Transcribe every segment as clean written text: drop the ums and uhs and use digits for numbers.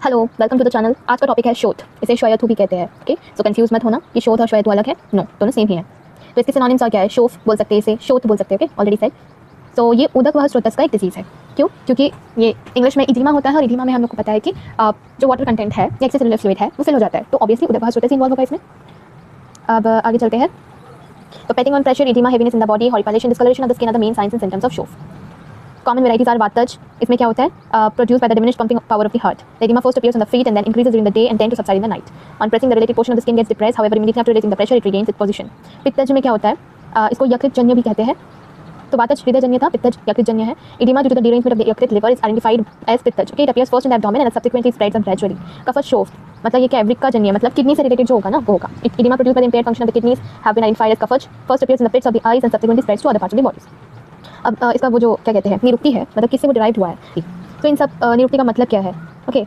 Hello, welcome to the channel. आज का topic है शोथ। इसे श्वेयथु भी कहते हैं। ओके, सो कंफ्यूज मत होना कि शोथ और श्वेयथु अलग है। नो, दोनों सेम ही है। तो इसके सिनोनिम्स क्या है? शोफ बोल सकते हैं, इसे शोथ बोल सकते हैं। Okay, already said. सो ये उदक स्रोतस का एक डिजीज़ है। क्यों? क्योंकि ये इंग्लिश में इडीमा होता है और इडीमा में हम लोग को पता है कि जो वाटर कंटेंट है या एक्स्ट्रासेलुलर फ्लूइड है वो फिल हो जाता है। तो ऑब्वियसली उदक स्रोतस इन्वॉल्व होगा इसमें। अब आगे चलते हैं। तो pitting on pressure, oedema, heaviness in the body, horripilation, discolouration of the skin are the main signs and symptoms of शोफ। Common varieties are Vataj. इसमें क्या होता है? Produced by the diminished pumping power of the heart. The edema first appears on the feet and then increases during the day and tend to subside in the night. On pressing, the related portion of the skin gets depressed. However, immediately after raising the pressure, it regains its position. पित्तज में क्या होता है? इसको यकृतजन्य भी कहते हैं। तो वातज हृदयजन्य था, पित्तज यकृतजन्य है। Edema due to the derangement of the yकृत liver is identified as पित्तज. Okay, it appears first in the abdomen and subsequently spreads gradually. कफज शोफ मतलब ये क्या है? वृक्का जन्य मतलब किडनी से रिलेटेड जो होगा ना वो होगा। Edema produced by the impaired function of the kidneys have been identified as कफज. First appears in the pits of the eyes and subsequently spreads to other parts of the body. अब इसका वो जो क्या कहते हैं निरुक्ति है, मतलब किससे वो डिराइव हुआ है। तो इन सब निरुक्ति का मतलब क्या है? ओके,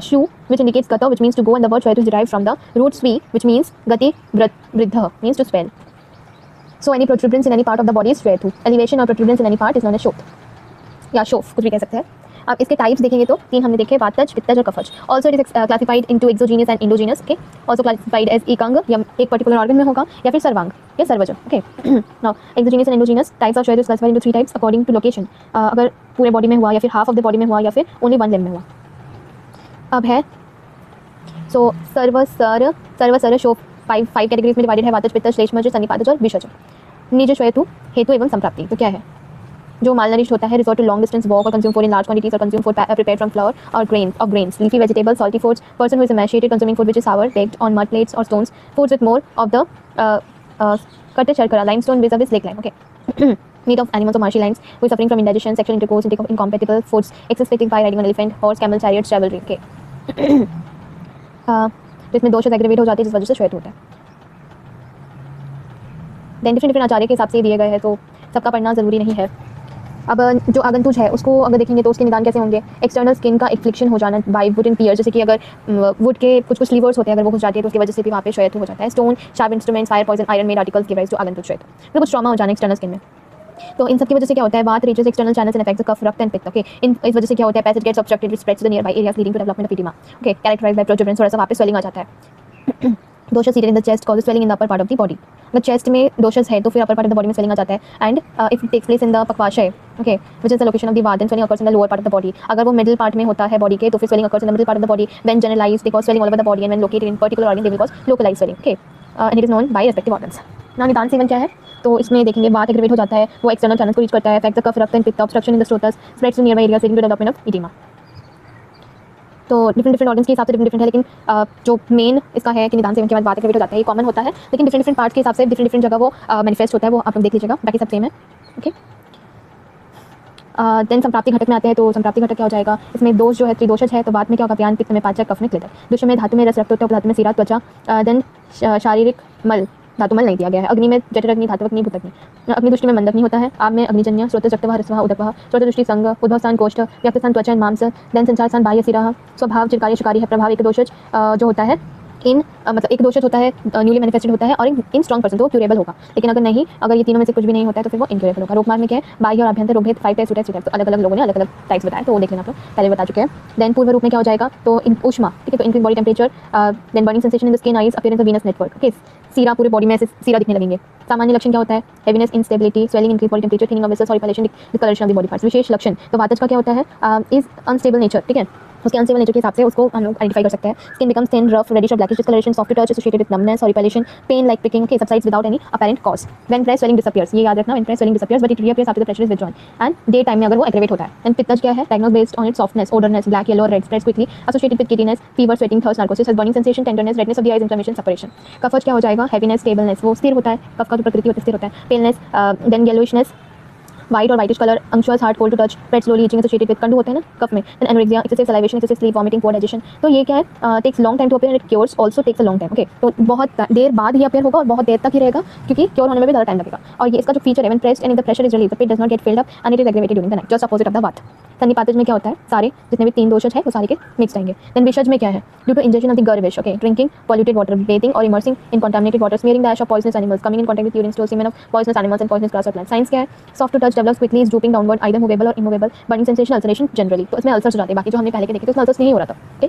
शू विच इंडिकेट्स गत which means to go and the word श्वेत is derived from the root स्वी विच मीन्स गति वृद्ध means to swell. So any protuberance in any part of the body is श्वेतु. Elevation और protuberance in any part is known as शोथ या शोफ, कुछ भी कह सकते हैं. अब इसके टाइप्स देखेंगे तो तीन हमने देखे, वातज, पित्तज और कफज. Also it is classified into exogenous and endogenous. Okay, also classified as एकंग या एक पर्टिकुलर ऑर्गन में होगा या फिर सर्वांग या सर्वज. Okay, now exogenous and endogenous types of श्वेत is classified into 3 types according to location. अगर पूरे बॉडी में हुआ या फिर हाफ ऑफ द बॉडी में हुआ या फिर ओनली वन लिम्ब में हुआ. अब है सो सर्वसर शोफ फाइव कैटेगरीज में डिवाइडेड है. वातज, पित्तज, श्लेष्मज, सन्निपातज और विषज. निज श्वेतु, हेतु एवं संप्राप्ति. तो क्या है? जो मालनरिश्ड होता है, resort to long distance walk और consume food in large quantities और consume food prepared from flour और grains, leafy vegetables, salty foods, person who is emaciated consuming food which is sour, baked on mud plates और stones, foods with more of the कटे शर्करा, limestone vis-a-vis lake lime. Okay. Meat of animals or marshy limes who is suffering from indigestion, sexual intercourse, intake of incompatible foods, excess fatigue by riding on elephant, horse, camel, chariots, cavalry. Okay. तो इसमें दोष aggravate हो जाती है जिस वजह से श्वेत होता है. देन डिफरेंट आचार्य के हिसाब से दिए गए हैं, तो सबका पढ़ना ज़रूरी नहीं है. अब जो आगंतुज है उसको अगर देखेंगे तो उसके निदान कैसे होंगे? एक्सटर्नल स्किन का इन्फ्लिक्शन हो जाना बाय वुड इन पियर्स, जैसे कि अगर वुड के कुछ कुछ लीवर्स होते हैं, अगर वो घुस जाती है तो उसकी वजह से भी वहाँ पे श्वेत हो जाता है. Stone, sharp instruments, fire, poison, iron made articles give rise to आगंतुज श्वेत. मतलब कुछ ट्रॉमा हो जाना एक्सटर्नल स्किन में. तो इन सब की वजह से क्या होता है? वात reaches external channels and affects the कफ, रक्त एंड पित्त. ओके, इस वजह से क्या होता है? Passage gets obstructed which spreads to the nearby areas leading to development of edema. Okay, characterized by protuberance, थोड़ा सा वापस स्वेलिंग आ जाता है. Doshas seated in the chest causes swelling in the upper part of the body. मतलब chest में दोषस है तो फिर upper part of the body में स्वेलिंग आ जाता है. And if it takes place in the pakvashaya, okay, which is the location of the vata, then swelling occurs in the lower part of the body. अगर वो मिडिल पार्ट में होता है body के तो फिर swelling occurs in the middle part of the body. When generalised they cause swelling all over the body and when located in particular organ they will cause localised swelling. Okay, and it is known by respective organs. ना निदान seven क्या है? तो इसमें देखेंगे वात aggravate हो जाता है, वो एक्सटर्नल चैनल्स को रीच करता है, अफेक्ट्स द कफ, रक्त and pitta, obstruction in the srotas, spreads to near areas leading to development of edema. तो डिफरेंट ऑर्गन्स के हिसाब से डिफरेंट है, लेकिन जो मेन इसका है कि निदान सेवन के बाद वात एग्रीवेट हो जाता है, ये कॉमन होता है, लेकिन डिफरेंट पार्ट्स के हिसाब से डिफरेंट जगह वो मैनिफेस्ट होता है, वो आप लोग देख लीजिएगा, बाकी सब सेम है. ओके, देन संप्राप्ति घटक में आते हैं. तो संप्राप्ति घटक क्या हो जाएगा? इसमें दोष जो है त्रिदोषज है, तो बाद में क्या होगा? प्यान, पित्त में पाचक, कफ में क्लिदर. दुष्ट में धातु में रस, रक्त, धातु में सीरा, त्वचा. देन शारीरिक मल, धातुमल नहीं दिया गया है. अग्नि में जठरग्नि, धातुअग्नि, भूतग्नि. अग्नि दृष्टि में मंदग्नि होता है. आप में अग्निजन्य, स्रोत रक्तवाह, रसवाह, उदकवाह. स्रोत दृष्टि संग, उद्भव स्थान कोष्ठ, व्यक्त स्थान त्वचा एंड मांस. देन संचार स्थान बाह्य सिरा. स्वभाव चिरकारी शिकारी है. प्रभाव एक दोषज जो होता है इन मतलब एक दोषज होता है न्यूली मैनिफेस्टेड होता है और इन स्ट्रॉन्ग पर्सन तो क्यूरेबल होगा. लेकिन अगर नहीं, अगर ये तीनों में से कुछ भी नहीं होता है तो फिर वो इनक्यूरेबल होगा. रोगमार्ग में क्या है? बाह्य और अभ्यंतर रोग भेद 5 टाइप्स, 2 टाइप्स. तो अलग अलग लोगों ने अलग अलग टाइप्स बताया, तो वो देख लेना आप लोग, पहले बता चुके हैं. देन पूर्व रूप में क्या हो जाएगा? तो ऊष्मा, ठीक है, तो increase body temperature. Then burning sensation in the skin, eyes, appearance of venous network. Okay, सीरा, पूरे बॉडी में ऐसे सीरा दिखने लगेंगे. सामान्य लक्षण क्या होता है? Heaviness, instability, swelling, increase body temperature, thinning of vessels, horripilation, discolouration of the body parts. विशेष लक्षण तो वातज का क्या होता है? Is unstable nature. ठीक है, उसके अनस्टेबल नेचर के हिसाब से उसको हम लोग आइडेंटिफाई कर सकते हैं. Skin becomes thin, rough, reddish और blackish, discoloration, soft touch associated with numbness, horripilation, pain like pricking. Okay, subsides without any apparent cause. When press swelling disappears, ये याद रखना, when press swelling disappears but it reappears after the pressure is withdrawn. And day time में अगर वो aggravate होता है. And पित्तज क्या है? Diagnose based on its softness, odorness, black, yellow, red, spreads quickly, associated with giddiness, fever, sweating, thirst, narcosis, has burning sensation, tenderness, redness of the eyes, inflammation, separation. कफज क्या हो जाएगा? हैवीनेस, स्टेबलनेस, वो स्थिर होता है. कफ का जो प्रकृति होती है स्थिर होता है. पेलनेस, देन येलोइशनेस, वाइट और whitish colour, unctuous, hard, cold to touch, spread slowly, itching associated with कंडू होते हैं ना कफ में. Then anorexia, excessive salivation, excessive sleep, vomiting, poor digestion. तो ये क्या है? Takes long time to appear and it cures also takes a long time. Okay, तो बहुत देर बाद ही अपीयर होगा और बहुत देर तक ही रहेगा, क्योंकि क्योर होने में भी ज़्यादा टाइम लगेगा. और ये इसका जो फीचर है, when pressed and if the pressure is relieved the pit does not get filled up and it is aggravated during the night, just opposite of the वात. सन्निपातज में क्या होता है? सारे जितने भी 3 दोषज है वो सारे के मिक्स आएंगे. देन विषज में क्या है? Due to injection of the गर्विश. Okay, drinking polluted water, bathing और immersing in contaminated water, smearing the ash of poisonous animals, coming in contact with urine, stool, semen of poisonous animals and poisonous grass और plants. Signs क्या है? Soft to touch, develops quickly, is drooping downward, either movable और immovable, burning sensation, ulceration generally. तो इसमें ulcers हो जाते हैं, बाकी जो हमने पहले के देखे तो इसमें अल्सर्स नहीं हो रहा था. ओके,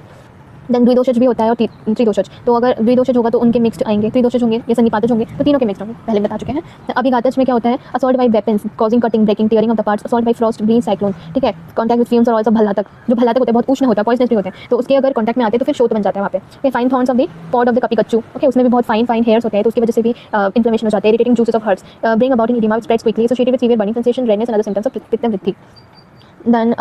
देन द्विदोषज भी होता है और त्रिदोषज। तो अगर द्विदोषज होगा तो उनके मिक्स्ड आएंगे, त्रिदोषज होंगे या संनिपातज होंगे तो तीनों के मिक्स्ड होंगे, पहले बता चुके हैं। अभिघातज में क्या होता है, assault by weapons causing cutting breaking tearing of the parts, assault by frost breeze cyclone, ठीक है। कॉन्टैक्ट विद फ्यूम्स और ऑयल्स ऑफ भल्लातक, जो भल्लातक होते हैं बहुत उष्ण होता है, पॉइजनस भी होते हैं, तो उसके अगर कॉन्टैक्ट में आते हैं तो फिर शोथ बन जाता है वहाँ पे। Fine thorns of the pod of the kapikacchu, okay, उसमें भी बहुत फाइन हेयर्स होते हैं, तो उसकी वजह से भी इन्फ्लेमेशन हो जाता है। Irritating juices of herbs bring about in edema which spreads quickly associated with severe burning sensation, redness and other symptoms of pittam vriddhi. Then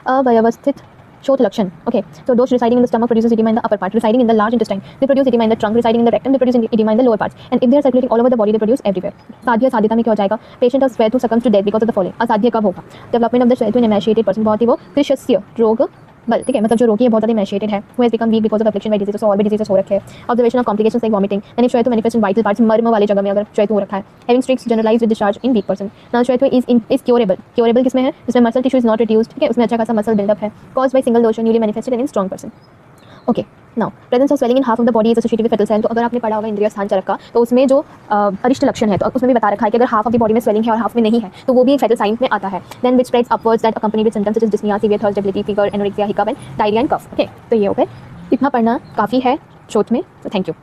अव्यवस्थित शोथ लक्षण, okay, so those residing in the stomach produces edema in the upper part, residing in the large intestine they produce edema in the trunk, residing in the rectum they produce edema in the lower parts, and if they are circulating all over the body they produce everywhere. साध्य साध्यता में क्या हो जाएगा, patient of Swethu succumbs to death because of the following। असाध्य कब होगा, development of the Swethu in emaciated person, बहुत ही वो कृशस्य रोग बल, ठीक है, मतलब जो रोगी है बहुत ज़्यादा emaciated है, who has become weak because of affliction by diseases, और भी diseases हो रखे हैं। Observation of complications like vomiting, and if Swethu manifest in vital parts, मर्म वाली जगह में अगर Swethu हो रखा है, having streaks generalized with discharge in weak person। now Swethu is curable, curable किसमें है, जिसमें muscle tissue is not reduced, ठीक है, उसमें अच्छा खासा मसल बिल्डअप है, caused by single lotion newly manifested in strong person। Okay, now presence of swelling in half of the body is associated with fatal cell. तो अगर आपने पढ़ा होगा इंद्रिय स्थान चरक, तो उसमें जो अरिष्ट लक्षण है तो उसमें भी बता रखा है कि अगर हाफ ऑफ द बॉडी में स्वेलिंग है और हाफ में नहीं है तो वो भी फेटल साइन में आता है। Then which spreads upwards that accompanied with symptoms such as dyspnoea, severe thirst, debility, fever, anorexia, hiccup and diarrhoea and cough. Okay, तो ये हो गए, इतना पढ़ना काफ़ी है शोथ में, तो थैंक यू।